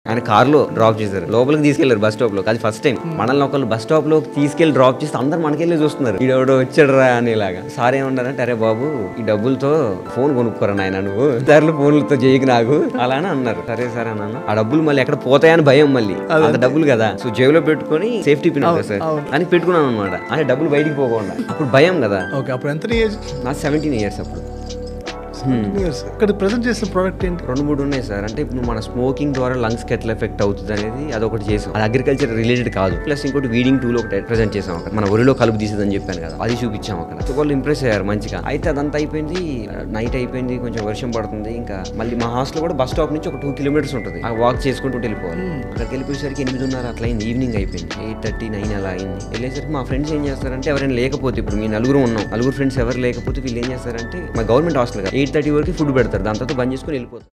ఆయన కార్లో డ్రాప్ చేశారు, లోపలికి తీసుకెళ్లారు బస్ స్టాప్ లో. అది ఫస్ట్ టైం మనల్ని ఒకళ్ళు బస్ స్టాప్ లో తీసుకెళ్లి డ్రాప్ చేస్తే అందరు మనకెళ్ళి చూస్తున్నారు, ఈడెవడో వచ్చాడు రా అనేలాగా. సార్ ఏమన్నారంటే, అరే బాబు ఈ డబ్బులతో ఫోన్ కొనుక్కోరా నాయన, నువ్వు దారిలో ఫోన్లతో చేయకు నాకు అలానే అన్నారు. సరే సరే అన్నాను. ఆ డబ్బులు మళ్ళీ ఎక్కడ పోతాయని భయం, మళ్ళీ అంత డబ్బులు కదా, సో జేబులో పెట్టుకుని సేఫ్టీ పిన్ సార్ అని పెట్టుకున్నాను అనమాట. అంటే డబ్బులు బయటికి పోకుండా, అప్పుడు భయం కదా. అప్పుడు ఎంత ఏజ్? నాకు 17 years అప్పుడు. ఇక్కడ ప్రెజెంట్ చేసిన ప్రోడక్ట్ ఏంటి? 2-3 ఉన్నాయి సార్. అంటే ఇప్పుడు మన స్మోకింగ్ ద్వారా లంగ్స్ కి ఎట్లా ఎఫెక్ట్ అవుతుంది అనేది అదొకటి చేసాం. అది అగ్రికల్చర్ రిలేటెడ్ కాదు. ప్లస్ ఇంకోటి వీడింగ్ టూల్ ఒకటి ప్రెజెంట్ చేసాం అక్కడ. మన ఒరిలో కలుపు తీసేదని చెప్పాను కదా, అది చూపించాం అక్కడ. సో వాళ్ళు ఇంప్రెస్ అయ్యారు మంచిగా. అయితే అదంతా అయిపోయింది, నైట్ అయిపోయింది, కొంచెం వర్షం పడుతుంది. ఇంకా మళ్ళీ మా హాస్టల్ కూడా బస్ స్టాప్ నుంచి ఒక 2 kilometers ఉంటుంది. ఆ వాక్ చేసుకుంటూ వెళ్ళిపోవాలి. అక్కడికి వెళ్ళిపోయేసరికి 8:30 అట్లా అయింది, ఈవినింగ్ అయిపోయింది. 8:30, 9 అలా అయింది. వెళ్ళేసరికి మా ఫ్రెండ్స్ ఏం చేస్తారంటే, ఎవరైనా లేకపోతే, ఇప్పుడు మీ నలుగురు ఉన్నాం, నలుగురు ఫ్రెండ్స్ ఎవరు లేకపోతే వీళ్ళు ఏం చేస్తారంటే, మా గవర్నమెంట్ హాస్టల్ 8:30 వరకు ఫుడ్ పెడతారు, దాని తర్వాత బంద్ చేసుకుని వెళ్ళిపోతారు.